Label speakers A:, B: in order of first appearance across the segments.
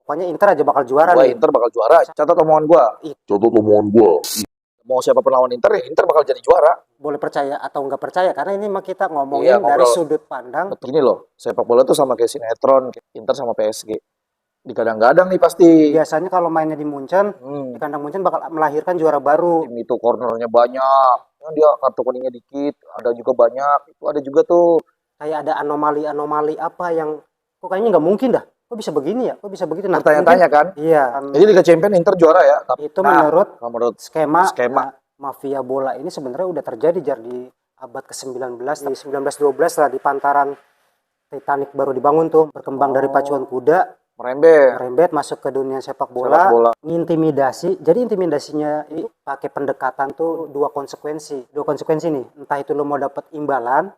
A: Pokoknya Inter aja bakal juara
B: Gua
A: nih.
B: Inter bakal juara. Catat omongan gua. Mau siapapun lawan Inter ya Inter bakal jadi juara.
A: Boleh percaya atau nggak percaya, karena ini mah kita
B: Iya,
A: ngomongin dari
B: ngobrol.
A: sudut pandang.
B: Betul. Gini loh, sepak bola tuh sama kayak sinetron, Inter sama PSG. Digadang-gadang nih pasti.
A: Biasanya kalau mainnya di Munchen, di kandang Munchen bakal melahirkan juara baru.
B: Tim itu cornernya banyak. Kan dia kartu kuningnya dikit, ada juga banyak. Itu ada juga tuh.
A: Kayak ada anomali-anomali apa yang kok kayaknya nggak mungkin dah. Kok bisa begini ya? Kok bisa begitu? Nah,
B: Bertanya-tanya kan?
A: iya.
B: Jadi Liga Champions Inter juara ya.
A: Itu menurut skema
B: skema.
A: mafia bola ini sebenarnya udah terjadi di abad ke-19, di 1912 lah, di pantaran Titanic baru dibangun tuh, berkembang dari pacuan kuda, merembet masuk ke dunia sepak bola, ngintimidasi. Jadi intimidasinya itu pakai pendekatan tuh dua konsekuensi nih. Entah itu lo mau dapat imbalan,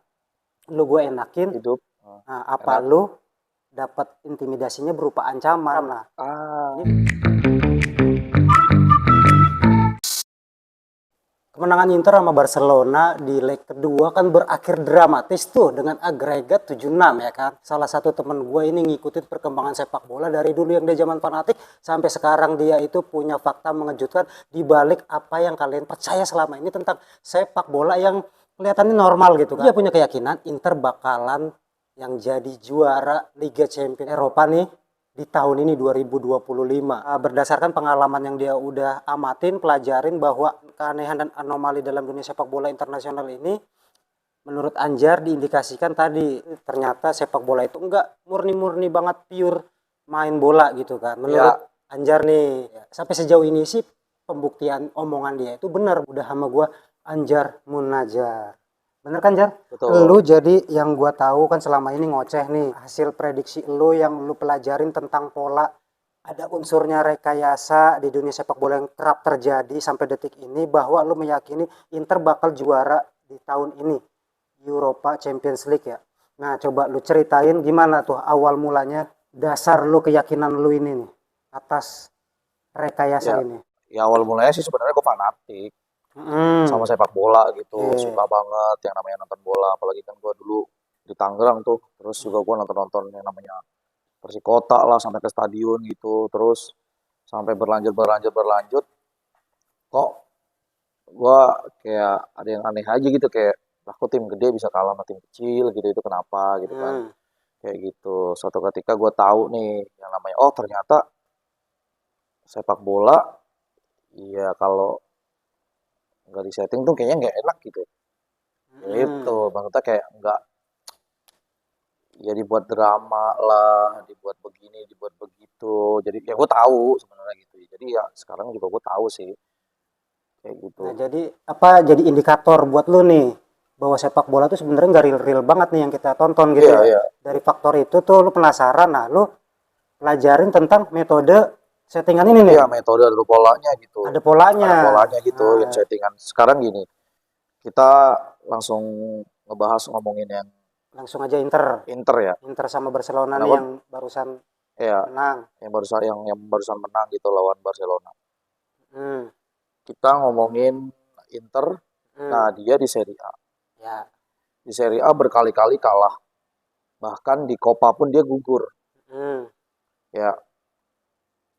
A: lo gue enakin
B: hidup.
A: Nah, apa lu dapat intimidasinya berupa ancaman lah. Kemenangan Inter sama Barcelona di leg kedua kan berakhir dramatis tuh dengan agregat 7-6 ya kan. Salah satu temen gue ini ngikutin perkembangan sepak bola dari dulu yang dia zaman fanatik sampai sekarang dia itu punya fakta mengejutkan di balik apa yang kalian percaya selama ini tentang sepak bola yang kelihatannya normal gitu kan. Dia punya keyakinan Inter bakalan yang jadi juara Liga Champions Eropa nih di tahun ini 2025. Berdasarkan pengalaman yang dia udah amatin, pelajarin bahwa keanehan dan anomali dalam dunia sepak bola internasional ini menurut Anjar diindikasikan tadi ternyata sepak bola itu enggak murni-murni banget pure main bola gitu kan. Menurut Anjar nih, sampai sejauh ini sih pembuktian omongan dia itu benar. Udah sama gua Anjar Munajar. Bener kan Jar?
B: Betul.
A: Lu jadi yang gua tahu kan selama ini ngoceh nih hasil prediksi lu yang lu pelajarin tentang pola ada unsurnya rekayasa di dunia sepak bola yang kerap terjadi sampai detik ini, bahwa lu meyakini Inter bakal juara di tahun ini Europa Champions League ya. Nah coba lu ceritain gimana tuh awal mulanya, dasar lu keyakinan lu ini nih atas rekayasa ini.
B: Ya awal mulanya sih sebenarnya gue fanatik sama sepak bola gitu, suka banget yang namanya nonton bola, apalagi kan gue dulu di Tangerang tuh, terus juga gue nonton yang namanya Persikota lah sampai ke stadion gitu, terus sampai berlanjut kok gue kayak ada yang aneh aja gitu, kayak lah kok tim gede bisa kalah sama tim kecil gitu, itu kenapa gitu kan, kayak gitu. Suatu ketika gue tahu nih yang namanya oh ternyata sepak bola iya kalau nggak disetting tuh kayaknya nggak enak gitu. Gitu, maksudnya kayak nggak ya dibuat drama lah, dibuat begini, dibuat begitu. Jadi ya gue tahu sebenarnya gitu. Jadi ya sekarang juga gue tahu sih kayak gitu.
A: Nah, jadi apa jadi indikator buat lu nih bahwa sepak bola tuh sebenarnya nggak real banget nih yang kita tonton gitu ya.
B: Iya.
A: Dari faktor itu tuh lu penasaran, nah lu pelajarin tentang metode settingan ini nih.
B: Iya, metode ada polanya gitu.
A: Ada polanya.
B: Ada polanya gitu yang settingan. Sekarang gini, kita langsung ngomongin yang
A: langsung aja Inter
B: ya.
A: Inter sama Barcelona nih yang barusan menang.
B: Yang barusan menang gitu lawan Barcelona. Kita ngomongin Inter, nah dia di Serie A.
A: Ya.
B: Di Serie A berkali-kali kalah. Bahkan di Copa pun dia gugur. Ya.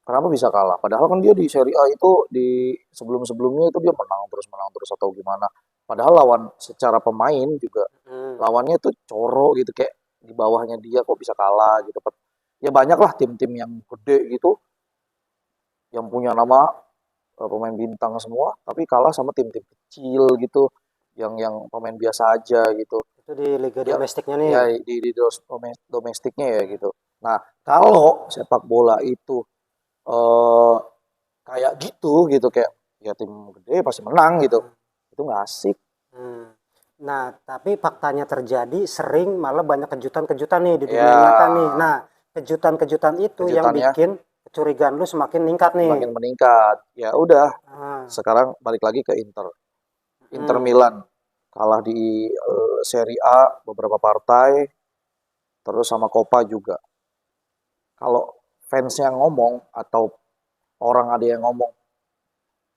B: Kenapa bisa kalah? Padahal kan dia di Serie A itu di sebelum-sebelumnya itu dia menang terus atau gimana. Padahal lawan secara pemain juga lawannya tuh coro gitu, kayak di bawahnya dia kok bisa kalah gitu. Ya banyak lah tim-tim yang gede gitu yang punya nama pemain bintang semua tapi kalah sama tim-tim kecil gitu yang pemain biasa aja gitu.
A: Itu di liga domestiknya nih.
B: Ya di domestiknya ya gitu. Nah, kalau sepak bola itu kayak gitu kayak ya tim gede pasti menang gitu, itu nggak asik.
A: Nah tapi faktanya terjadi sering malah banyak kejutan-kejutan nih di dunia nyata nih. Nah kejutan-kejutan itu yang bikin kecurigaan lu semakin meningkat nih.
B: Semakin meningkat. Ya udah, sekarang balik lagi ke Inter Milan kalah di Serie A beberapa partai, terus sama Copa juga. Kalau fans yang ngomong atau orang ada yang ngomong,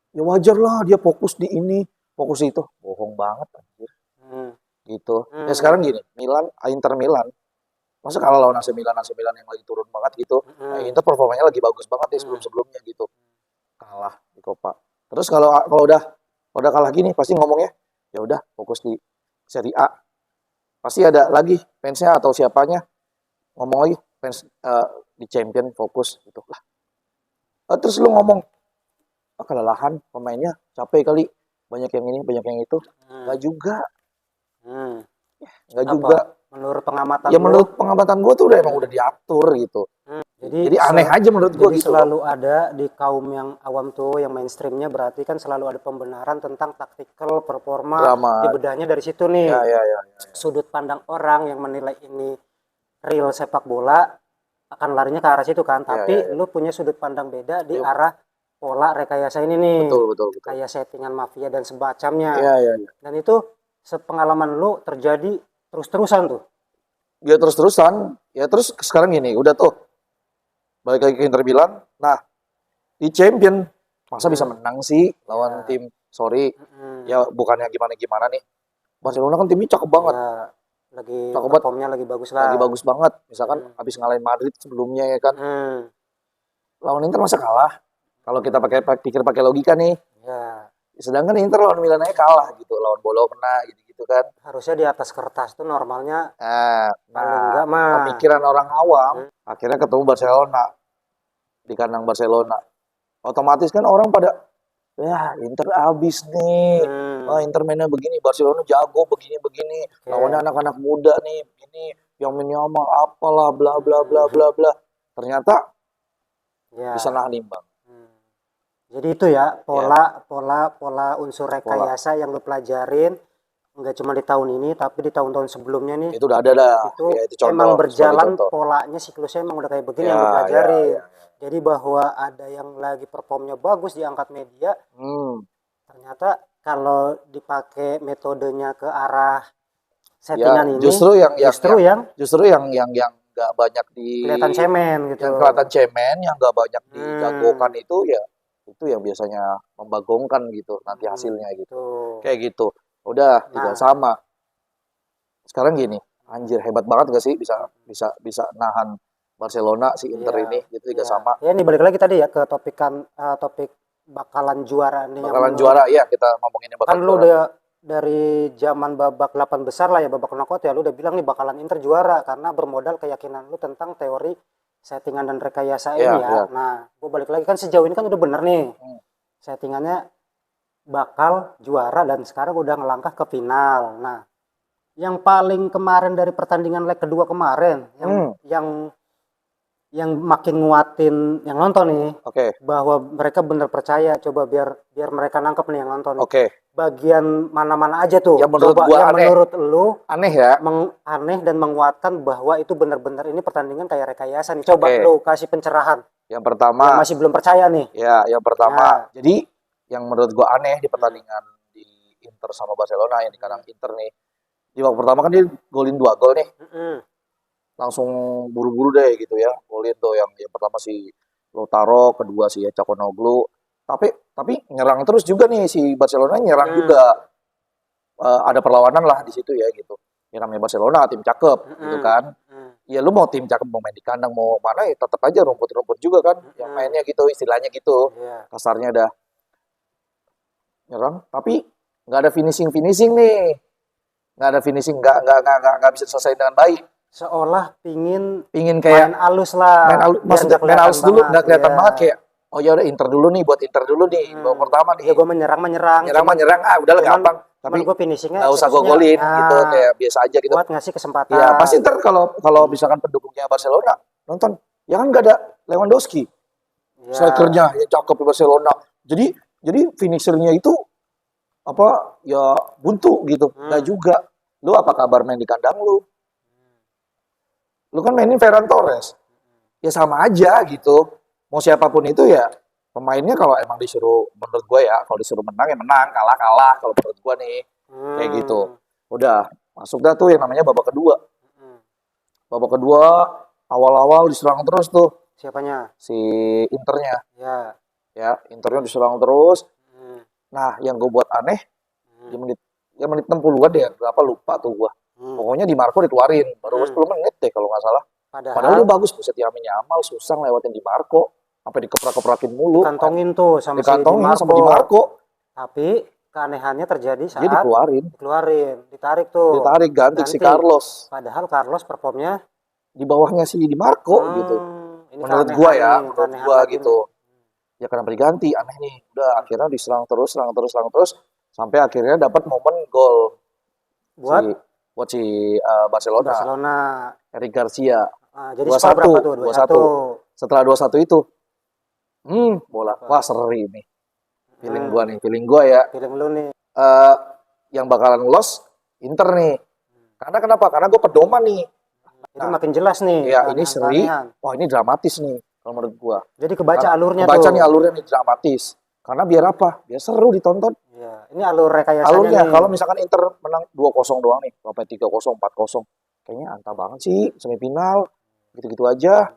B: ya wajar lah dia fokus di ini, fokus itu, bohong banget anjir. Gitu. Ya sekarang gini, Inter Milan Masa kalah lawan AC Milan yang lagi turun banget gitu. Nah, Inter performanya lagi bagus banget nih sebelum-sebelumnya gitu. Kalah di Coppa. Terus kalau udah kalah gini pasti ngomongnya, ya udah fokus di Serie A. Pasti ada lagi fansnya atau siapanya ngomong lagi fans di champion fokus gitu lah. Terus lu ngomong kelelahan pemainnya capek kali, banyak yang ini banyak yang itu. Nggak juga,
A: Hmm.
B: nggak
A: Apa?
B: juga.
A: Menurut pengamatan
B: Ya
A: lu?
B: menurut pengamatan gue tuh emang udah diatur gitu. Jadi aneh aja menurut gue
A: jadi
B: gitu
A: selalu
B: loh.
A: ada di kaum yang awam tuh, yang mainstreamnya berarti kan selalu ada pembenaran tentang taktikal performa di
B: Drama.
A: bedahnya dari situ nih.
B: Ya.
A: Sudut pandang orang yang menilai ini real sepak bola akan larinya ke arah situ kan. Tapi
B: Ya.
A: lu punya sudut pandang beda di
B: Ya,
A: arah pola rekayasa ini nih.
B: betul.
A: Kayak settingan mafia dan semacamnya.
B: Ya.
A: Dan itu sepengalaman lu terjadi terus-terusan tuh.
B: Ya terus-terusan. Ya terus sekarang gini, udah tuh balik lagi ke Inter Milan. Nah, di champion masa bisa menang sih lawan tim, sorry. Ya bukannya gimana-gimana nih. Barcelona kan timnya cakep banget.
A: Ya, lagi
B: Cakep banget.
A: performnya lagi bagus lah.
B: Lagi bagus banget. Misalkan habis ngalahin Madrid sebelumnya ya kan. Lawan Inter masa kalah? Kalau kita pikir pakai logika nih.
A: Ya,
B: Sedangkan Inter lawan Milan aja kalah gitu. Lawan Bologna gitu-gitu kan.
A: harusnya di atas kertas tuh normalnya paling
B: Nah,
A: enggak mah.
B: pemikiran orang awam akhirnya ketemu Barcelona di kandang Barcelona. Otomatis kan orang pada ya Inter abis nih. Wah, Inter mainnya begini, Barcelona jago begini. Lawannya anak-anak muda nih, begini, yang Yamal apalah bla bla bla bla bla. Ternyata
A: Ya.
B: bisa nahan imbang.
A: Jadi itu ya pola unsur rekayasa yang lu pelajarin nggak cuma di tahun ini tapi di tahun-tahun sebelumnya nih.
B: Itu udah ada dah.
A: Itu
B: Ya, itu contoh,
A: emang
B: sebagai
A: berjalan
B: contoh.
A: polanya siklusnya emang udah kayak begini
B: Ya,
A: yang lu pelajarin.
B: ya.
A: Jadi bahwa ada yang lagi performnya bagus diangkat media, ternyata kalau dipakai metodenya ke arah settingan
B: Ya,
A: ini
B: justru yang nggak banyak
A: kelihatan cemen gitu.
B: yang kelihatan cemen, yang nggak banyak dijagokan itu ya itu yang biasanya membagongkan gitu nanti hasilnya gitu. Kayak gitu. Udah tinggal sama. Sekarang gini, anjir hebat banget gak sih bisa nahan Barcelona si Inter ini gitu juga sama.
A: Ya ini balik lagi tadi ya ke topik bakalan juara nih.
B: Bakalan juara ya kita ngomonginnya
A: Kan
B: bakalan
A: lu
B: juara.
A: udah dari zaman babak 8 besar lah ya, babak knockout ya, lu udah bilang nih bakalan Inter juara karena bermodal keyakinan lu tentang teori settingan dan rekayasa ini ya. Nah, gue balik lagi kan sejauh ini kan udah bener nih. Settingannya bakal juara dan sekarang udah ngelangkah ke final. Nah, yang paling kemarin dari pertandingan leg kedua kemarin yang makin nguatin yang nonton nih, bahwa mereka bener percaya. Coba biar mereka nangkep nih yang nonton nih. Bagian mana-mana aja tuh
B: yang menurut
A: coba
B: gua
A: yang
B: aneh.
A: menurut lu
B: aneh ya,
A: aneh dan menguatkan bahwa itu benar-benar ini pertandingan kayak rekayasa nih. Coba lu kasih pencerahan.
B: Yang pertama,
A: yang masih belum percaya nih.
B: Ya, yang pertama. Jadi yang menurut gua aneh di pertandingan di Inter sama Barcelona yang di kandang Inter nih. Di babak pertama kan dia golin 2 gol nih. Langsung buru-buru deh gitu ya. Golin tuh yang pertama si Lautaro, kedua si Çalhanoğlu. Tapi nyerang terus juga nih si Barcelona, nyerang juga. Ada perlawanan lah di situ ya gitu. Ya namanya Barcelona tim cakep gitu kan. Ya lu mau tim cakep mau main di kandang mau mana ya tetap aja rumput-rumput juga kan. Yang mainnya gitu istilahnya gitu. Kasarnya dah nyerang tapi nggak ada finishing nih. Nggak ada finishing, nggak bisa selesai dengan baik.
A: Seolah pingin
B: kayak
A: main halus lah.
B: Main halus dulu nggak kelihatan banget kayak oh ya udah Inter dulu nih babak pertama nih.
A: Ya gue menyerang
B: udah lah gampang. Tapi
A: gue finishingnya
B: nggak usah gue golin gitu kayak biasa aja gitu.
A: Buat ngasih kesempatan.
B: Ya pasti ntar kalau misalkan pendukungnya Barcelona nonton, ya kan nggak ada Lewandowski, strikernya yang cakep di Barcelona. Jadi finishernya itu apa ya buntu gitu. Nggak juga. Lu apa kabar main di kandang lu? Lu kan mainin Ferran Torres. Ya sama aja gitu. Mau siapapun itu ya pemainnya kalau emang disuruh menurut gue ya kalau disuruh menang ya menang, kalah kalau menurut gue nih kayak gitu. Udah masuk dah tuh yang namanya babak kedua. Babak kedua awal-awal diserang terus tuh.
A: Siapanya?
B: Si Internya.
A: Ya,
B: Internya diserang terus. Nah, yang gue buat aneh di menit 60-an deh, berapa lupa tuh gue. Pokoknya Di Marco dikeluarin baru 10 menit deh kalau nggak salah. Padahal lu bagus, buset Yamin Yamal susah ngelewatin Di Marco, sampai dikeprak-keprakin mulu.
A: Dikantongin tuh sama si Di
B: Dikantongin sama Di
A: Marco.
B: Marco.
A: Tapi keanehannya terjadi
B: Dia
A: saat
B: dikeluarin,
A: ditarik tuh.
B: ditarik ganti si Carlos.
A: Padahal Carlos performnya
B: Di bawahnya si Di Marco gitu.
A: ini
B: Menurut
A: keanehan
B: gua ya,
A: nih,
B: menurut
A: keanehan
B: gua
A: lagi
B: gitu.
A: nih.
B: Ya kenapa diganti? Aneh nih. Udah akhirnya diserang terus sampai akhirnya dapat momen gol
A: Buat
B: buat si Barcelona.
A: Barcelona.
B: Eric Garcia.
A: Jadi skor berapa tuh?
B: 2-1. Setelah 2-1 itu, bola. Wah, seri nih. Feeling gua ya.
A: Feeling lu nih.
B: Yang bakalan lolos Inter nih. Karena kenapa? Karena gue pedoman nih.
A: Itu makin jelas nih.
B: Ya, ini seri. Wah, ini dramatis nih kalau menurut gua.
A: Jadi kebaca alurnya
B: kebaca
A: tuh.
B: nih alurnya nih dramatis. Karena biar apa? Biar seru ditonton.
A: Iya, ini alur rekayasanya
B: Alurnya
A: nih.
B: kalau misalkan Inter menang 2-0 doang nih, sampai 3-0, 4-0. Kayaknya antah banget sih semifinal. Gitu-gitu aja.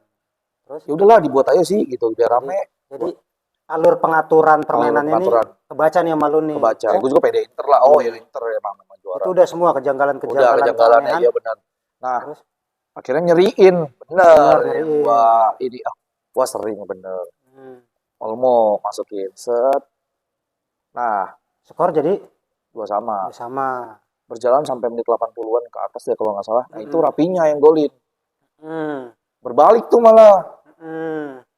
A: Terus
B: ya udahlah dibuat aja sih gitu biar rame.
A: Jadi alur pengaturan permainan ini kebaca nih sama lu nih.
B: Kebaca. Gue juga pede Inter lah. Oh ya Inter emang juara.
A: Itu udah semua
B: Udah
A: kejanggalan
B: kejanggalannya iya benar. Nah,
A: terus
B: akhirnya nyeriin. Bener. Wah, ini wah sering bener. Olmo masukin set. Nah,
A: skor jadi
B: 2-2.
A: Sama.
B: Berjalan sampai menit 80-an ke atas ya kalau nggak salah. Nah, itu Rapinya yang golin. Berbalik tuh malah.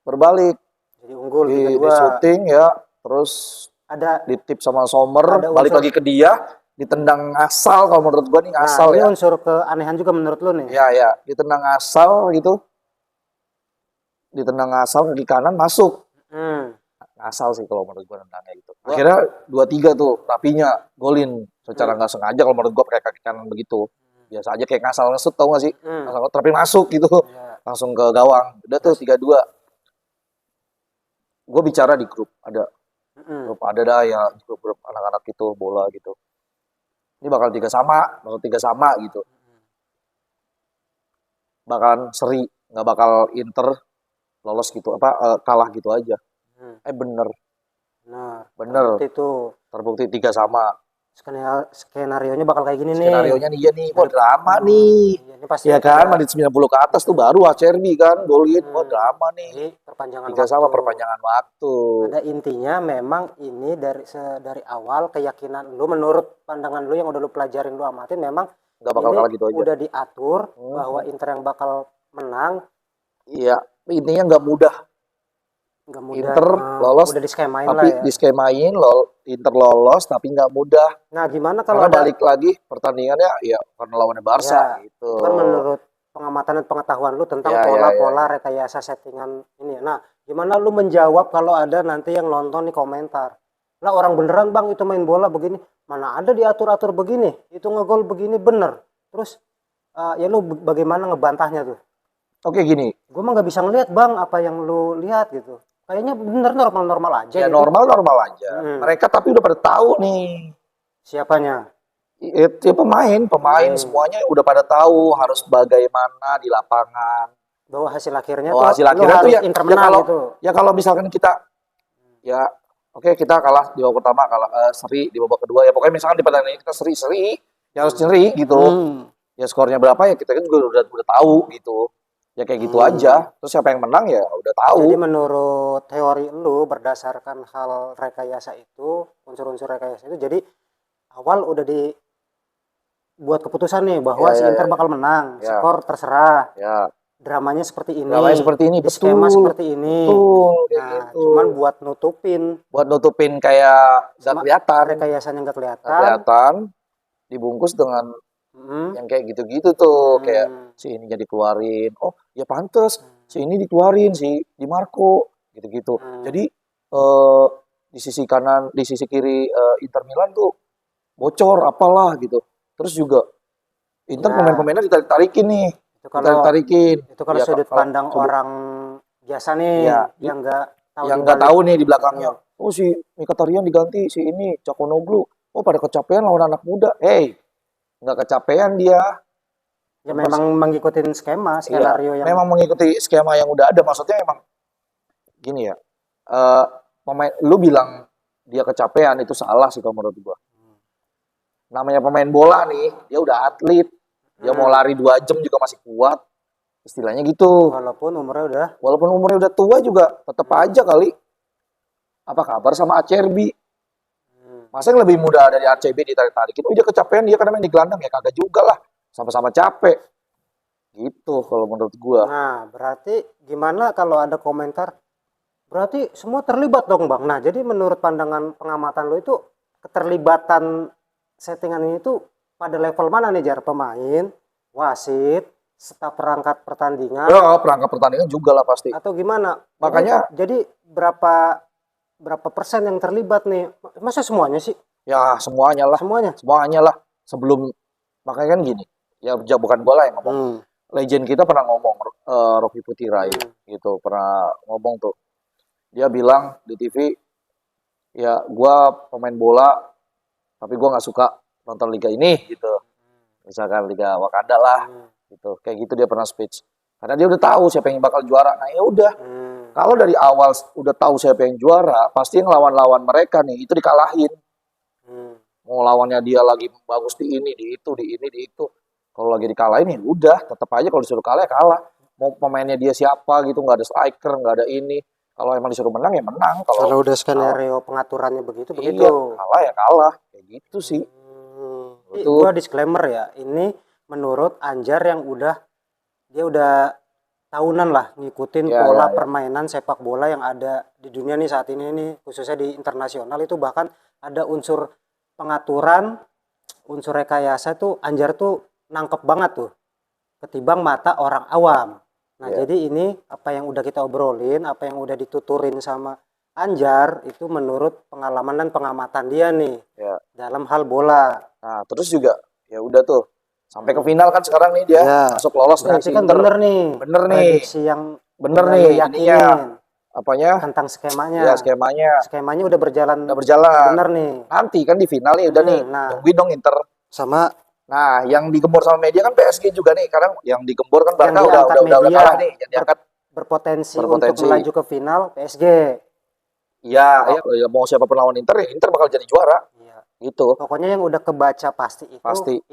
B: Berbalik.
A: Jadi unggul
B: di shooting ya, terus
A: ada
B: ditip sama Sommer, balik lagi ke dia, ditendang ngasal kalau menurut gua nih ngasal ya.
A: Ini unsur keanehan juga menurut lu nih.
B: Ya, ditendang ngasal gitu. Ditendang ngasal kaki kanan masuk. Ngasal sih kalau menurut gua tendangnya gitu. Akhirnya 2-3 tuh, Rapinya golin secara nggak sengaja kalau menurut gua pakai kaki kanan begitu. Biasa aja kayak ngasal ngesut tau gak sih? Ngasal tapi masuk gitu. Langsung ke gawang. Udah tuh 3-2. Gue bicara di grup ada dah ya grup anak-anak gitu bola gitu. Ini bakal 3 sama gitu. Bakalan seri, nggak bakal Inter lolos gitu kalah gitu aja. Bener. Terbukti 3 sama.
A: Skenario-nya bakal kayak gini nih.
B: Skenario-nya nih nih, wah drama nih.
A: Ini pasti
B: ya kan, menit 90 ke atas tuh baru Acerbi kan golin. Wah drama nih.
A: Perpanjangan
B: 3 sama perpanjangan waktu.
A: Ada intinya memang ini dari awal keyakinan lu menurut pandangan lu yang udah lu pelajarin lu amatin memang
B: nggak bakal kalah gitu aja.
A: Udah diatur bahwa Inter yang bakal menang.
B: Iya, intinya nggak mudah. Inter lolos
A: udah diskemain
B: tapi
A: lah ya.
B: Diskemain Inter lolos tapi nggak mudah.
A: Nah gimana kalau
B: balik lagi pertandingannya ya karena lawannya Barca gitu.
A: Kan menurut pengamatan dan pengetahuan lu tentang pola-pola rekayasa settingan ini. Nah gimana lu menjawab kalau ada nanti yang nonton di komentar, lah orang beneran bang itu main bola begini, mana ada diatur-atur begini, itu ngegol begini bener. Terus ya lu bagaimana ngebantahnya tuh?
B: Oke gini,
A: gue mah nggak bisa ngeliat bang apa yang lu lihat gitu. Kayaknya bener normal-normal aja.
B: Ya gitu. normal-normal aja. Mereka tapi udah pada tahu nih.
A: Siapanya?
B: Ya pemain semuanya udah pada tahu harus bagaimana di lapangan.
A: Bahwa hasil akhirnya
B: tuh ya kalau gitu. Ya kalau misalkan kita ya oke, kita kalah di babak pertama, kalah seri di babak kedua ya pokoknya misalkan di pertandingan ini kita seri ya harus nyeri gitu. Ya skornya berapa ya kita kan juga udah tahu gitu. Ya kayak gitu aja. Terus siapa yang menang ya udah tahu.
A: Jadi menurut teori lu berdasarkan hal rekayasa itu, unsur-unsur rekayasa itu, jadi awal udah dibuat keputusan nih bahwa si Inter bakal menang, skor terserah. Dramanya seperti ini. Skema seperti ini. Nah, cuman buat nutupin
B: kayak gak kelihatan.
A: Rekayasanya gak kelihatan.
B: Dibungkus dengan yang kayak gitu-gitu tuh kayak si ini jadi keluarin, oh ya pantes si ini dikeluarin si Di Marco gitu-gitu. Jadi di sisi kanan, di sisi kiri Inter Milan tuh bocor apalah gitu. Terus juga Inter pemain-pemainnya ditarik-tarikin nih.
A: Itu kalau sudut pandang orang biasa nih yang
B: nggak tahu nih di belakangnya. Oh si Mkhitaryan diganti, si ini Çalhanoğlu. Oh pada kecapean lawan anak muda. Nggak kecapean dia.
A: Ya memang mengikuti skenario yang
B: memang mengikuti skema yang udah ada. Maksudnya emang gini ya. Pemain lu bilang dia kecapean itu salah sih kalau menurut gua. Namanya pemain bola nih, dia udah atlet. Dia mau lari 2 jam juga masih kuat. Istilahnya gitu.
A: Walaupun umurnya
B: udah tua juga tetap aja kali. Apa kabar sama Acerbi? Masa yang lebih muda dari RCB ditarik-tarikin? Oh, dia kecapean, dia karena main di gelandang ya kagak juga lah. Sama-sama capek. Gitu kalau menurut gua.
A: Nah, berarti gimana kalau ada komentar? Berarti semua terlibat dong, Bang. Nah, jadi menurut pandangan pengamatan lo itu keterlibatan settingan ini tuh pada level mana nih, Jar? Pemain, wasit, staf perangkat pertandingan,
B: Ya, perangkat pertandingan juga lah pasti.
A: atau gimana?
B: Makanya
A: jadi berapa persen yang terlibat nih? Masa semuanya sih?
B: ya semuanya lah.
A: Semuanya.
B: Semuanya lah. Sebelum makanya kan gini. Ya bukan gua lah yang ngomong. Legend kita pernah ngomong Rocky Putirai gitu, pernah ngomong tuh. Dia bilang di TV, ya gua pemain bola tapi gua nggak suka nonton liga ini gitu. Misalkan Liga Wakanda lah gitu. Kayak gitu dia pernah speech. Karena dia udah tahu siapa yang bakal juara. Nah, ya udah. Kalau dari awal udah tahu siapa yang juara, pasti yang lawan-lawan mereka nih itu dikalahin. Mau lawannya dia lagi bagus di ini, di itu, di ini, di itu. Kalau lagi dikalahin ya udah, tetap aja kalau disuruh kalah ya kalah. Mau pemainnya dia siapa gitu, nggak ada striker, nggak ada ini. Kalau emang disuruh menang ya menang.
A: Kalau udah skenario pengaturannya begitu, begitu.
B: Iya, kalah ya kalah. Kayak gitu sih.
A: Gua disclaimer ya, ini menurut Anjar yang dia udah tahunan lah ngikutin pola permainan sepak bola yang ada di dunia nih saat ini nih, khususnya di internasional itu bahkan ada unsur pengaturan, unsur rekayasa tuh Anjar tuh nangkep banget tuh ketimbang mata orang awam. Nah, jadi ini apa yang udah kita obrolin, apa yang udah dituturin sama Anjar itu menurut pengalaman dan pengamatan dia nih dalam hal bola.
B: Nah, terus juga ya udah tuh sampai ke final kan sekarang nih dia masuk lolos nih.
A: Berarti kan bener nih.
B: Bener nih.
A: Prediksi yang
B: bener nih yakinin. Apanya?
A: Tentang skemanya.
B: Ya, skemanya.
A: Skemanya udah berjalan.
B: Bener
A: nih.
B: Nanti kan di final nih udah nih. Tungguin dong Inter
A: sama.
B: Nah, yang digembor sama media kan PSG juga nih. Karena yang digembor kan Barca udah kalah nih. Yang diangkat
A: berpotensi untuk melaju ke final PSG.
B: Iya, ya, mau siapapun lawan Inter ya Inter bakal jadi juara. Gitu.
A: Pokoknya yang udah kebaca pasti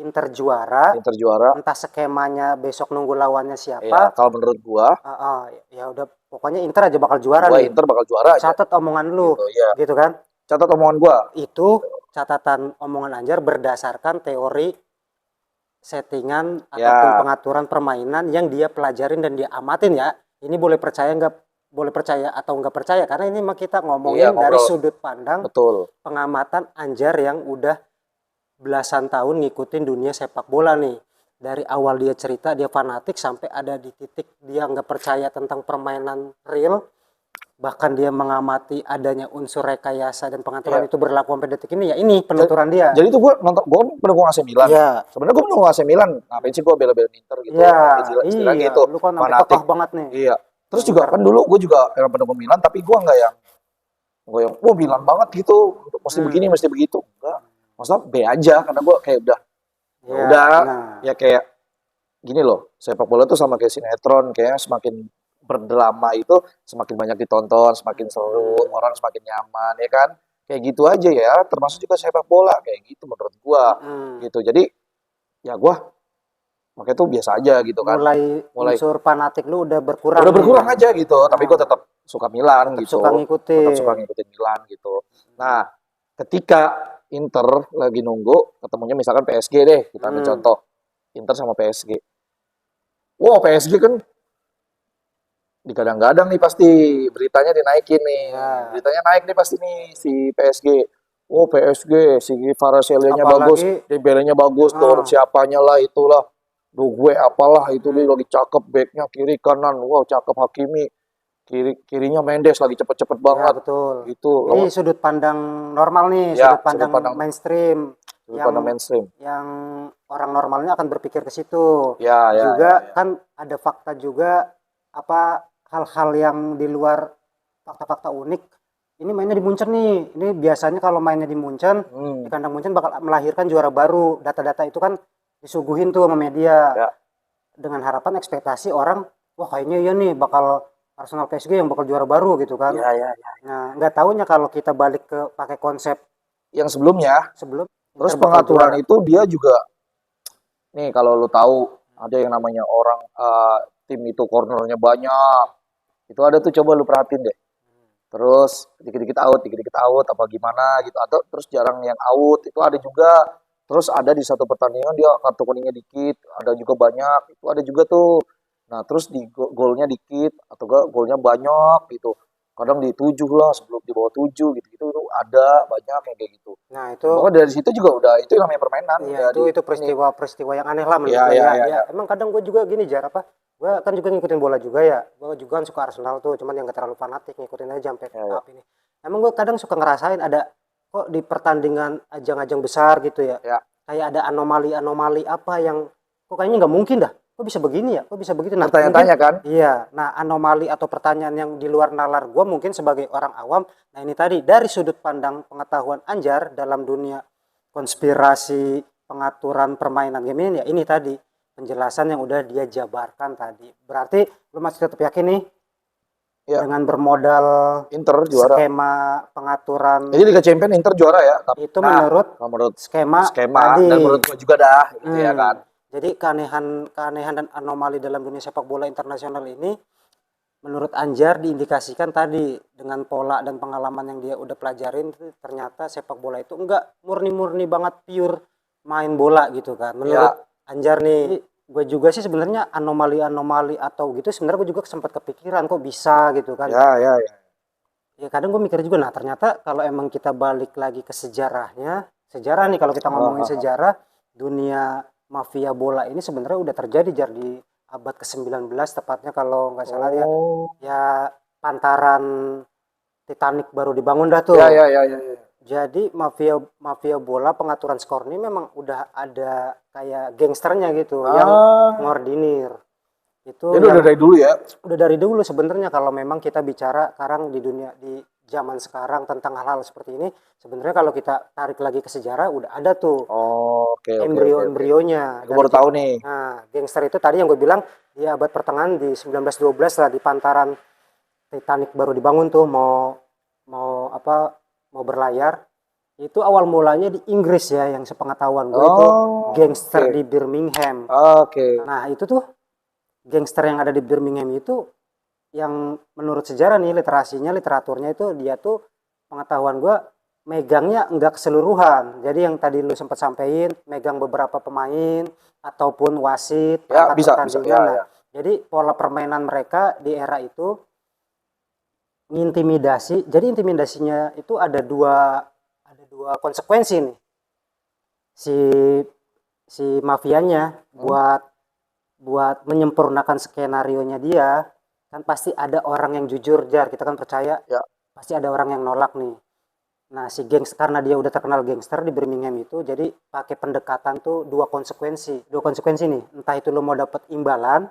A: Inter juara. Entah skemanya besok nunggu lawannya siapa.
B: Ya, kalau menurut gua
A: ya udah pokoknya Inter aja bakal juara nih.
B: Inter bakal juara.
A: Catat omongan lu. Gitu kan?
B: Catat omongan gua.
A: Itu catatan omongan Anjar berdasarkan teori settingan ataupun pengaturan permainan yang dia pelajarin dan dia amatin ya. Ini boleh percaya atau nggak percaya karena ini mah kita ngomongin dari sudut pandang pengamatan Anjar yang udah belasan tahun ngikutin dunia sepak bola nih. Dari awal dia cerita dia fanatik sampai ada di titik dia nggak percaya tentang permainan real, bahkan dia mengamati adanya unsur rekayasa dan pengaturan itu berlaku sampai detik ini. Ya ini penuturan dia.
B: Jadi itu gue pendukung AC Milan. Sebenarnya gue pendukung AC Milan. Ngapain sih gue bela-belain Inter gitu? Istilahnya gitu.
A: Lu kan fanatik banget nih.
B: Iya. Terus juga kan dulu gue juga yang pendukung Milan, tapi gue nggak yang Milan banget gitu, mesti begini, mesti begitu. Enggak. Maksudnya B aja, karena gue kayak ya kayak gini loh, sepak bola tuh sama kayak sinetron, kayaknya semakin berdrama itu semakin banyak ditonton, semakin seru, orang semakin nyaman, ya kan? Kayak gitu aja ya, termasuk juga sepak bola kayak gitu menurut gue, gitu. Jadi ya gue makanya tuh biasa aja gitu kan.
A: Mulai unsur fanatik lu udah berkurang.
B: Udah berkurang aja gitu, tapi gue tetap suka Milan gitu. Tetap suka ngikutin Milan gitu. Nah, ketika Inter lagi nunggu ketemunya misalkan PSG deh, kita ambil contoh. Inter sama PSG. Wow, PSG kan digadang-gadang nih pasti beritanya dinaikin nih. Beritanya naik nih pasti nih si PSG. Oh, PSG si Kvaratskhelia-nya bagus, Dembele-nya bagus, tuh siapanya lah itulah. Duh gue apalah itu dia lagi cakep, backnya kiri kanan, wow cakep Hakimi, kirinya Mendes lagi cepet-cepet banget.
A: Betul.
B: Itu
A: ini sudut pandang normal nih, sudut pandang mainstream. Yang orang normalnya akan berpikir ke situ. Kan ada fakta juga apa hal-hal yang di luar fakta-fakta unik. Ini mainnya di Munchen nih. Ini biasanya kalau mainnya di Munchen, di kandang Munchen bakal melahirkan juara baru. Data-data itu kan disuguhin tuh sama media dengan harapan ekspektasi orang, wah kayaknya iya nih bakal Arsenal PSG yang bakal juara baru gitu kan. Nah nggak taunya kalau kita balik ke pakai konsep
B: yang sebelum
A: terus
B: pengaturan itu dia juga nih kalau lu tahu ada yang namanya orang tim itu cornernya banyak. Itu ada tuh coba lu perhatiin deh. Terus dikit-dikit out apa gimana gitu atau terus jarang yang out itu ada juga. Terus ada di satu pertandingan dia kartu kuningnya dikit, ada juga banyak, itu ada juga tuh. Nah, terus di golnya dikit atau enggak golnya banyak gitu. Kadang di 7 lah sebelum di bawah 7 gitu-gitu itu ada banyak yang kayak gitu.
A: Nah
B: Nah,
A: itu,
B: pokoknya dari situ juga udah itu namanya permainan
A: iya
B: udah
A: itu
B: di
A: itu
B: ini.
A: peristiwa-peristiwa yang aneh lah menurut
B: Ya
A: gue
B: ya
A: ya.
B: ya
A: Ya
B: ya.
A: emang kadang gue juga gini Jar, apa? Gue kan juga ngikutin bola juga ya. Gue juga kan suka Arsenal tuh, cuman yang gak terlalu fanatik ngikutin aja sampai
B: Ya ya.
A: tahap ini. Emang gue kadang suka ngerasain ada kok di pertandingan ajang-ajang besar gitu ya.
B: Ya.
A: Kayak ada anomali-anomali apa yang kok kayaknya nggak mungkin dah. Kok bisa begini ya? Kok bisa begitu? Nah, mungkin
B: Bertanya-tanya kan?
A: iya. Nah, anomali atau pertanyaan yang di luar nalar gue mungkin sebagai orang awam. Nah, ini tadi dari sudut pandang pengetahuan Anjar dalam dunia konspirasi pengaturan permainan game ini ya ini tadi penjelasan yang udah dia jabarkan tadi. Berarti lu masih tetap yakin nih
B: Ya,
A: dengan bermodal
B: Inter juara.
A: skema pengaturan
B: Jadi Liga Champions Inter juara ya, tapi
A: itu menurut
B: kalau menurut
A: skema
B: skema
A: tadi.
B: dan menurut gua juga dah gitu ya kan.
A: Jadi keanehan dan anomali dalam dunia sepak bola internasional ini menurut Anjar diindikasikan tadi dengan pola dan pengalaman yang dia udah pelajarin ternyata sepak bola itu enggak murni-murni banget pure main bola gitu kan. Menurut Anjar nih, gue juga sih sebenarnya anomali-anomali atau gitu sebenarnya gue juga sempat kepikiran kok bisa gitu kan.
B: Ya.
A: Ya kadang gue mikir juga, nah ternyata kalau emang kita balik lagi ke sejarahnya, sejarah nih kalau kita ngomongin sejarah, dunia mafia bola ini sebenarnya udah terjadi Jar di abad ke-19 tepatnya kalau nggak salah ya.
B: Oh.
A: Ya pantaran Titanic baru dibangun dah tuh.
B: Ya.
A: Jadi mafia bola pengaturan skor ini memang udah ada kayak gangsternya gitu yang ngordinir. Itu
B: Jadi
A: yang
B: udah dari dulu ya.
A: udah dari dulu sebenarnya kalau memang kita bicara sekarang di dunia di zaman sekarang tentang hal-hal seperti ini sebenarnya kalau kita tarik lagi ke sejarah udah ada tuh
B: Oh, oke.
A: embrio-embrionya.
B: Gue baru tahu nih.
A: Nah, gangster itu tadi yang gue bilang di abad pertengahan di 1912 lah di pantaran Titanic baru dibangun tuh mau berlayar. Itu awal mulanya di Inggris ya yang sepengetahuan gue itu gangster di Birmingham.
B: Oke.
A: Nah, itu tuh gangster yang ada di Birmingham itu yang menurut sejarah nih literaturnya itu dia tuh pengetahuan gue megangnya enggak keseluruhan. Jadi yang tadi lu sempat sampein megang beberapa pemain ataupun wasit
B: Ya,
A: perangkat
B: bisa.
A: pertandingan.
B: Ya.
A: Jadi pola permainan mereka di era itu ngintimidasi. Jadi intimidasinya itu ada dua konsekuensi nih. Si mafianya buat menyempurnakan skenarionya dia kan pasti ada orang yang jujur Jar, kita kan percaya pasti ada orang yang nolak nih. Nah si karena dia udah terkenal gangster di Birmingham itu jadi pakai pendekatan tuh dua konsekuensi nih, entah itu lo mau dapat imbalan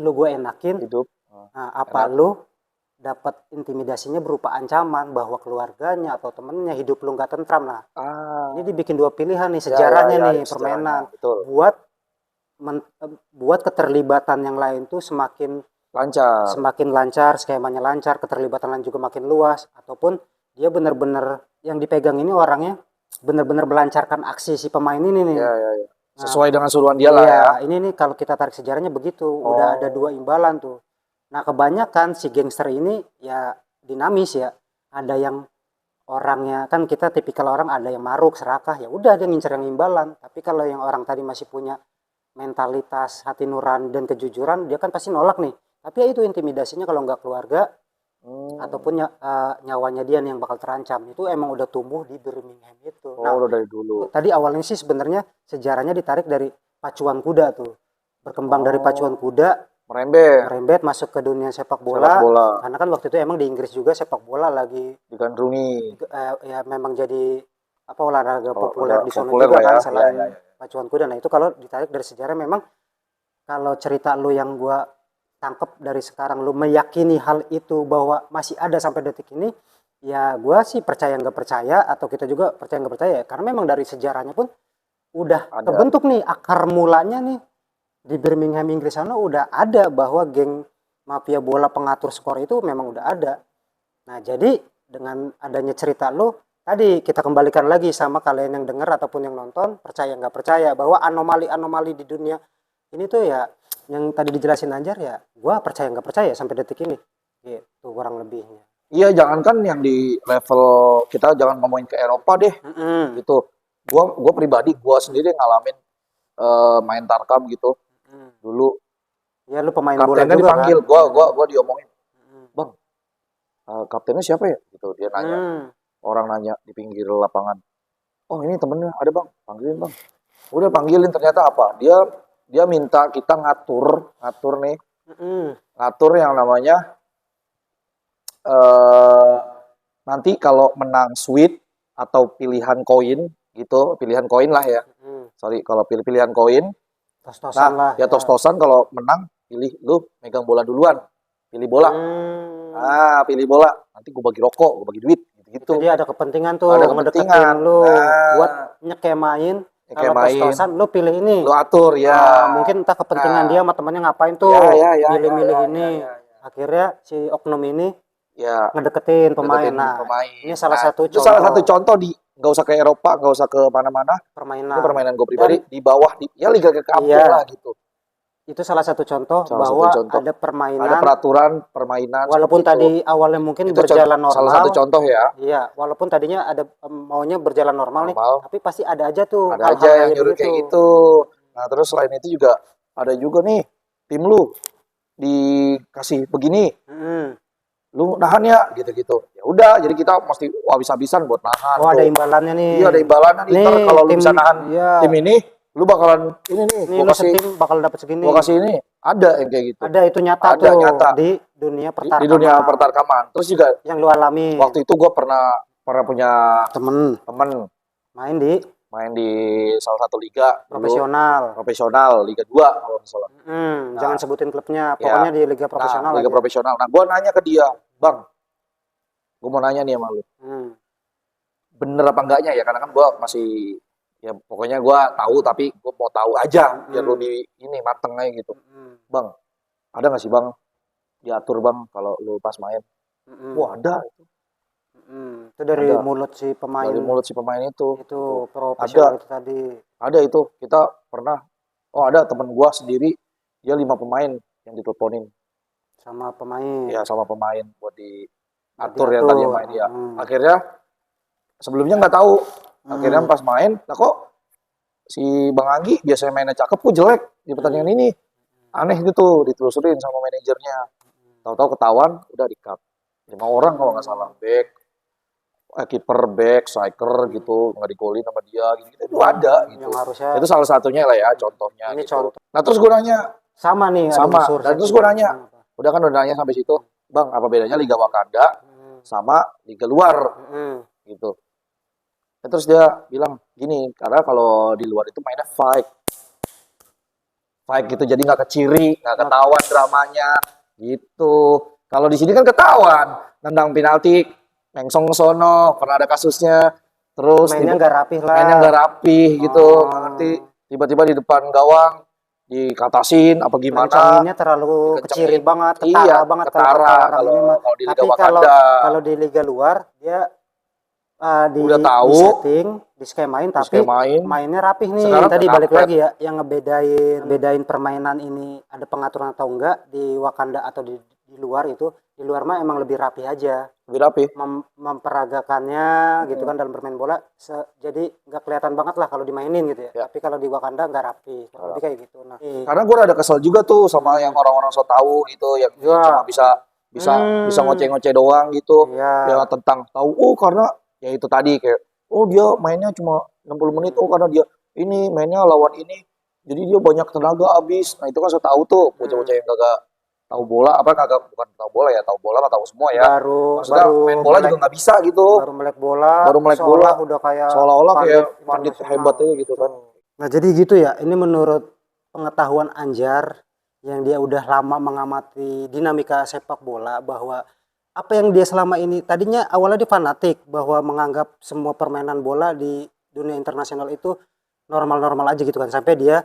A: lo gue enakin
B: Hidup.
A: nah, apa lo dapat intimidasinya berupa ancaman bahwa keluarganya atau temennya hidup lo nggak tentram. Nah ini dibikin dua pilihan nih sejarahnya nih permainan buat keterlibatan yang lain tuh semakin lancar, skemanya lancar, keterlibatan lain juga makin luas, ataupun dia benar-benar yang dipegang ini orangnya benar-benar melancarkan aksi si pemain ini nih.
B: Sesuai dengan suruhan dia lah ya.
A: Ini nih kalau kita tarik sejarahnya begitu, udah ada dua imbalan tuh. Nah kebanyakan si gangster ini ya dinamis ya, ada yang orangnya kan kita tipikal orang ada yang maruk serakah ya udah dia ngincer yang imbalan, tapi kalau yang orang tadi masih punya mentalitas hati nurani dan kejujuran dia kan pasti nolak nih, tapi ya itu intimidasinya kalau nggak keluarga ataupun nyawanya dia nih yang bakal terancam. Itu emang udah tumbuh di Birmingham itu.
B: Nah udah dari dulu
A: tadi awalnya sih sebenarnya sejarahnya ditarik dari pacuan kuda tuh, berkembang dari pacuan kuda merembet masuk ke dunia sepak bola. Karena kan waktu itu emang di Inggris juga sepak bola lagi
B: digandrungi
A: ya memang jadi apa olahraga populer di sana juga kan selain pacuan kuda. Nah itu kalau ditarik dari sejarah memang kalau cerita lu yang gua tangkep dari sekarang lu meyakini hal itu bahwa masih ada sampai detik ini ya gua sih percaya nggak percaya atau kita juga percaya nggak percaya ya karena memang dari sejarahnya pun udah kebentuk nih akar mulanya nih di Birmingham Inggris sana udah ada bahwa geng mafia bola pengatur skor itu memang udah ada. Nah jadi dengan adanya cerita lu tadi kita kembalikan lagi sama kalian yang dengar ataupun yang nonton, percaya nggak percaya bahwa anomali-anomali di dunia ini tuh ya yang tadi dijelasin Anjar ya, gua percaya nggak percaya sampai detik ini, gitu kurang lebihnya.
B: Iya, jangankan yang di level kita, jangan ngomongin ke Eropa deh, gitu. Gua pribadi, gua sendiri ngalamin main Tarkam gitu. Dulu
A: Ya lu pemain bola
B: kaptennya
A: juga
B: dipanggil,
A: kan.
B: gua diomongin, "Bang, kaptennya siapa ya?" Gitu. Dia nanya. Orang nanya di pinggir lapangan. "Oh, ini temennya ada, Bang. Panggilin, Bang." Udah panggilin, ternyata apa? Dia minta kita ngatur nih, ngatur yang namanya eh nanti kalau menang sweet atau pilihan koin gitu, pilihan koin lah ya. Sorry, kalau pilihan koin,
A: Tos-tosan lah
B: ya tos-tosan kalau menang pilih lu megang bola duluan, pilih bola. Pilih bola. Nanti gue bagi rokok, gue bagi duit, gitu-gitu.
A: Jadi ada kepentingan tuh
B: Ada
A: ngedeketin
B: kepentingan.
A: lu
B: Nah,
A: buat nyekemain. Kalau
B: nyekemain.
A: tos-tosan lu pilih ini.
B: Lu atur ya.
A: Mungkin entah kepentingan dia sama temennya ngapain tuh.
B: Ya,
A: Milih-milih
B: ya,
A: ini.
B: ya.
A: Akhirnya si oknum ini
B: Ya,
A: ngedeketin pemain.
B: deketin
A: Nah,
B: pemain.
A: ini salah
B: Nah,
A: satu
B: itu
A: contoh
B: salah satu contoh nggak usah ke Eropa, nggak usah ke mana-mana.
A: permainan.
B: Ini permainan gue pribadi di bawah ya liga ke kampung
A: Iya.
B: lah gitu.
A: Itu salah satu contoh
B: Salah
A: bahwa
B: satu contoh.
A: ada permainan.
B: Ada peraturan permainan
A: Walaupun
B: seperti
A: tadi
B: itu.
A: awalnya mungkin
B: Itu
A: berjalan normal.
B: salah satu contoh ya.
A: Iya, walaupun tadinya ada maunya berjalan normal nih,
B: Normal.
A: tapi pasti ada aja tuh
B: Ada
A: hal-hal
B: aja yang nyuruh
A: begitu.
B: kayak gitu. Nah, terus selain itu juga ada juga nih tim lu dikasih begini, lu nahan ya gitu-gitu. Ya udah, jadi kita mesti habis-habisan buat nahan.
A: Oh, ada
B: tuh.
A: imbalannya nih.
B: Iya, ada imbalannya nih. Ntar kalau lu bisa nahan
A: iya.
B: tim ini, lu bakalan ini nih,
A: Nih
B: gua
A: lu
B: kasih
A: setim bakal dapat segini.
B: gua kasih ini. Ada yang kayak gitu.
A: Ada itu nyata
B: Ada,
A: tuh
B: nyata.
A: di dunia pertarkaman.
B: Di dunia pertarkaman. Terus juga
A: yang lu alami.
B: waktu itu gua pernah punya
A: temen
B: main di salah satu liga
A: profesional.
B: Profesional Liga 2 kalau nggak salah.
A: Jangan sebutin klubnya,
B: Ya.
A: pokoknya di liga profesional.
B: Liga profesional. Nah, gua nanya ke dia, "Bang, gua mau nanya nih sama lu. Bener apa enggaknya ya? Karena kan gua masih ya pokoknya gua tahu tapi gua mau tahu aja biar lu di ini mateng aja gitu. Bang, ada nggak sih Bang diatur Bang kalau lu pas main?" Wah, ada itu.
A: Itu dari
B: Ada.
A: mulut si pemain.
B: Dari mulut si pemain itu.
A: Itu profesional itu tadi.
B: Ada itu. Kita pernah ada teman gua sendiri, dia 5 pemain yang diteleponin.
A: Sama pemain.
B: Ya, sama pemain buat diatur yang tadi main dia. Akhirnya sebelumnya nggak tahu. Akhirnya pas main, lah kok si Bang Anggi biasanya mainnya cakep kok jelek di pertandingan ini. Aneh gitu, ditelusurin sama manajernya. Tahu-tahu ketahuan, udah di-cut. 5 orang kalau nggak salah, kiper, back, striker gitu, nggak digolin sama dia gitu. Itu ada gitu.
A: Yang harusnya
B: Itu salah satunya lah ya contohnya
A: ini
B: gitu.
A: contoh.
B: Nah, terus gue nanya,
A: Sama nih.
B: sama. Dan terus gue nanya, udah nanya sampai situ, Bang, apa bedanya Liga Wakanda sama Liga luar gitu. Ya, terus dia bilang gini, karena kalau di luar itu mainnya fight gitu, jadi nggak keciri, nggak ketahuan dramanya gitu. Kalau di sini kan ketahuan, nendang penalti, mengsong sono, pernah ada kasusnya. Terus
A: mainnya nggak rapih lah.
B: mainnya nggak rapih gitu, nggak ngerti. Tiba-tiba di depan gawang dikatasin apa gimana?
A: Kencanginnya terlalu keciri banget, ketara
B: Iya,
A: banget
B: ketara kalau
A: ini mah.
B: di Liga
A: Tapi
B: Wakanda.
A: kalau di liga luar dia
B: Udah tahu,
A: di setting, di skemain, tapi
B: skemain.
A: mainnya rapih nih.
B: Sekarang
A: Tadi balik
B: kampret.
A: lagi ya, yang bedain permainan ini ada pengaturan atau enggak di Wakanda atau di luar itu. Di luar mah emang lebih rapi aja.
B: Lebih rapi.
A: Memperagakannya gitu kan dalam bermain bola. Jadi nggak kelihatan banget lah kalau dimainin gitu ya. Tapi kalau di Wakanda nggak rapi. Lebih kayak gitu. Nah,
B: karena gue rada kesel juga tuh sama yang orang-orang so tahu gitu, yang cuma bisa ngoceh-ngoceh doang gitu. Ya tentang tahu, karena ya itu tadi kayak, dia mainnya cuma 60 menit, karena dia ini mainnya lawan ini, jadi dia banyak tenaga habis. Nah itu kan saya tahu tuh, bocah-bocah yang kagak tahu bola, bukan tahu bola ya, tahu bola mah tahu semua ya. Maksudnya main bola juga nggak bisa gitu.
A: Baru melek bola udah kayak
B: seolah-olah kayak pandit hebat aja gitu kan.
A: Nah jadi gitu ya, ini menurut pengetahuan Anjar yang dia udah lama mengamati dinamika sepak bola, bahwa apa yang dia selama ini, tadinya awalnya dia fanatik bahwa menganggap semua permainan bola di dunia internasional itu normal-normal aja gitu kan, sampai dia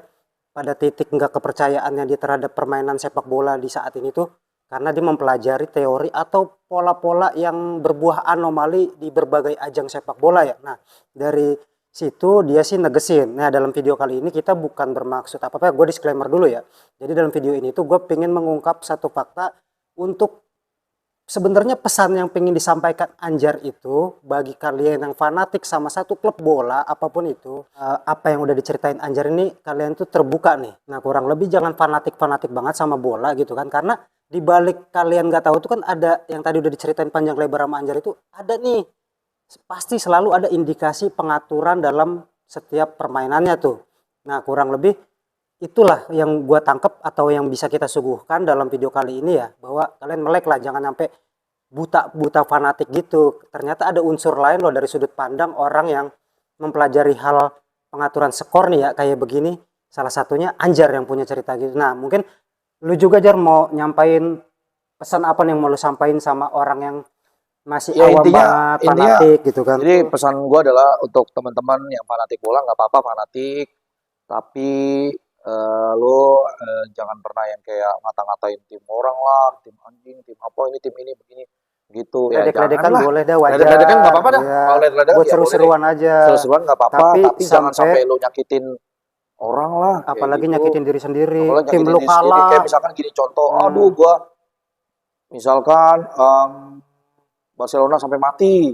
A: pada titik nggak kepercayaannya dia terhadap permainan sepak bola di saat ini tuh karena dia mempelajari teori atau pola-pola yang berbuah anomali di berbagai ajang sepak bola ya. Nah, dari situ dia sih negesin. Nah, dalam video kali ini kita bukan bermaksud apa-apa, gue disclaimer dulu ya. Jadi dalam video ini tuh gue pengen mengungkap satu fakta untuk sebenarnya pesan yang pengen disampaikan Anjar itu bagi kalian yang fanatik sama satu klub bola apapun itu, apa yang udah diceritain Anjar ini kalian tuh terbuka nih. Nah, kurang lebih jangan fanatik banget sama bola gitu kan, karena di balik kalian nggak tahu tuh kan ada yang tadi udah diceritain panjang lebar sama Anjar itu, ada nih pasti selalu ada indikasi pengaturan dalam setiap permainannya tuh. Nah, kurang lebih itulah yang gua tangkep atau yang bisa kita suguhkan dalam video kali ini ya, bahwa kalian melek lah, jangan sampai buta fanatik gitu. Ternyata ada unsur lain loh dari sudut pandang orang yang mempelajari hal pengaturan skor nih ya kayak begini. Salah satunya Anjar yang punya cerita gitu. Nah, mungkin lu juga Jar mau nyampain pesan apa nih yang mau lu sampaikan sama orang yang masih
B: Ya
A: awam
B: intinya
A: banget,
B: intinya
A: fanatik gitu kan.
B: jadi pesan gue adalah untuk teman-teman yang fanatik bola nggak apa-apa fanatik, tapi lo jangan pernah yang kayak ngata-ngatain tim orang lah, tim anjing, tim apa ini, tim ini begini gitu ya,
A: Ledek-ledekan
B: janganlah.
A: boleh dah, wajar.
B: Ledek-ledekan nggak apa-apa dah,
A: Ya,
B: kalau ledek-ledekan
A: buat
B: ya boleh deh,
A: seru-seruan aja.
B: seru-seruan nggak apa-apa,
A: Tapi
B: tapi jangan
A: sampai
B: sampai lo nyakitin orang lah kayak
A: apalagi
B: gitu.
A: nyakitin diri sendiri,
B: Apalagi
A: tim
B: nyakitin
A: lu
B: diri sendiri, kayak
A: kalah.
B: misalkan gini contoh, aduh gua misalkan Barcelona sampai mati,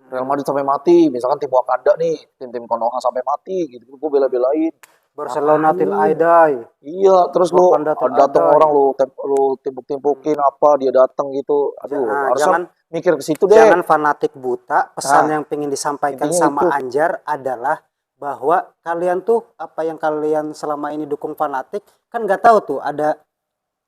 B: Real Madrid sampai mati, misalkan tim Wakanda nih, tim-tim Konoha sampai mati gitu, gue bela-belain.
A: Barcelona till I
B: Ngapain?
A: die.
B: Iya, terus lu
A: Wakanda till I
B: datang
A: die.
B: orang lu timpuk-timpukin apa dia datang gitu. Aduh,
A: Nah,
B: harusnya mikir ke situ deh.
A: jangan fanatik buta. Pesan
B: Nah,
A: yang pengen disampaikan
B: intinya
A: sama
B: itu.
A: Anjar adalah bahwa kalian tuh apa yang kalian selama ini dukung fanatik kan nggak tahu tuh ada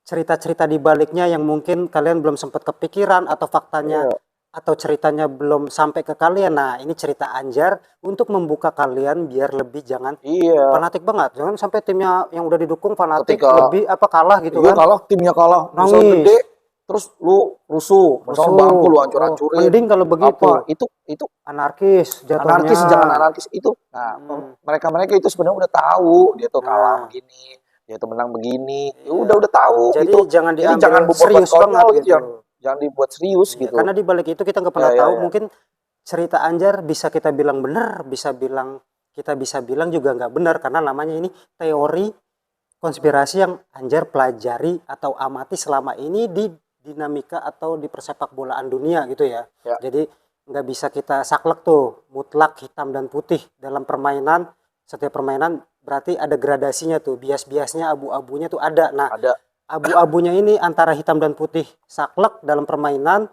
A: cerita-cerita di baliknya yang mungkin kalian belum sempat kepikiran atau faktanya
B: Iya,
A: atau ceritanya belum sampai ke kalian. Nah, ini cerita Anjar untuk membuka kalian biar lebih jangan
B: iya.
A: fanatik banget. Jangan sampai timnya yang udah didukung fanatik
B: Ketika
A: lebih apa kalah gitu
B: iya
A: kan.
B: kalah, timnya kalah, misal
A: Nangis.
B: gede, terus lu rusuh, misal
A: Rusuh.
B: bangku lu
A: Oh,
B: hancur-hancurin.
A: mending kalau begitu.
B: Apa? Itu
A: Anarkis jatuhnya.
B: anarkis, jangan anarkis itu. Nah, mereka-mereka itu sebenarnya udah tahu dia tuh kalah
A: Nah,
B: begini, dia tuh menang begini. Ya udah tahu
A: jadi
B: gitu.
A: jangan
B: Jadi
A: diambil
B: jangan buat
A: serius
B: konyol
A: banget
B: gitu,
A: gitu.
B: jangan dibuat serius
A: Iya,
B: gitu.
A: karena di balik itu kita nggak
B: Ya,
A: pernah
B: ya,
A: tahu.
B: ya.
A: Mungkin cerita Anjar bisa kita bilang benar, kita bisa bilang juga nggak benar karena namanya ini teori konspirasi yang Anjar pelajari atau amati selama ini di dinamika atau di persepak bolaan dunia gitu ya.
B: Ya.
A: Jadi nggak bisa kita saklek tuh mutlak hitam dan putih dalam permainan. Setiap permainan berarti ada gradasinya tuh, bias-biasnya, abu-abunya tuh ada. Nah,
B: Ada.
A: abu-abunya ini antara hitam dan putih saklek dalam permainan.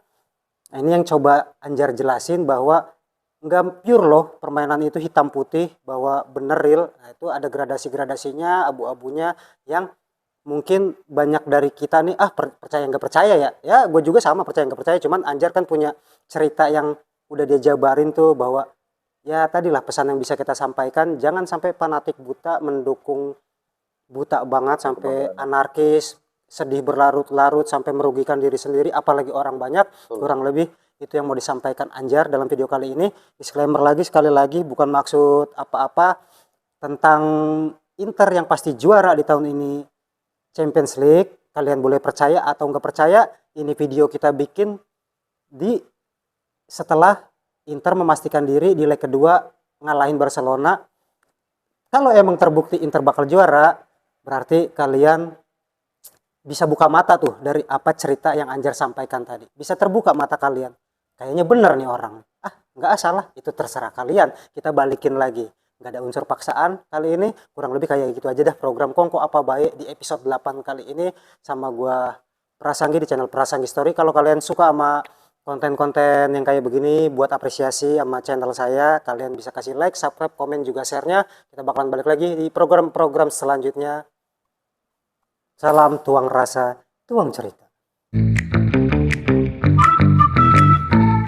A: Nah, ini yang coba Anjar jelasin bahwa nggak pure loh permainan itu hitam putih, bahwa bener real. Nah, itu ada gradasi-gradasinya, abu-abunya yang mungkin banyak dari kita nih percaya nggak percaya ya. Ya gue juga sama percaya nggak percaya. Cuman Anjar kan punya cerita yang udah dia jabarin tuh bahwa ya tadilah pesan yang bisa kita sampaikan, jangan sampai fanatik buta mendukung buta banget sampai anarkis, sedih berlarut-larut sampai merugikan diri sendiri apalagi orang banyak. Kurang lebih itu yang mau disampaikan Anjar dalam video kali ini. Disclaimer lagi sekali lagi, bukan maksud apa-apa tentang Inter yang pasti juara di tahun ini Champions League. Kalian boleh percaya atau nggak percaya, ini video kita bikin di setelah Inter memastikan diri di leg kedua ngalahin Barcelona. Kalau emang terbukti Inter bakal juara, berarti kalian bisa buka mata tuh dari apa cerita yang Anjar sampaikan tadi. Bisa terbuka mata kalian. Kayaknya bener nih orang. Nggak salah, itu terserah kalian. Kita balikin lagi. Nggak ada unsur paksaan kali ini. Kurang lebih kayak gitu aja dah program Kongko Apa Baik di episode 8 kali ini. Sama gua Prasanggi di channel Prasanggi Story. Kalau kalian suka sama konten-konten yang kayak begini, buat apresiasi sama channel saya, kalian bisa kasih like, subscribe, komen, juga share-nya. Kita bakalan balik lagi di program-program selanjutnya. Salam tuang rasa, tuang cerita.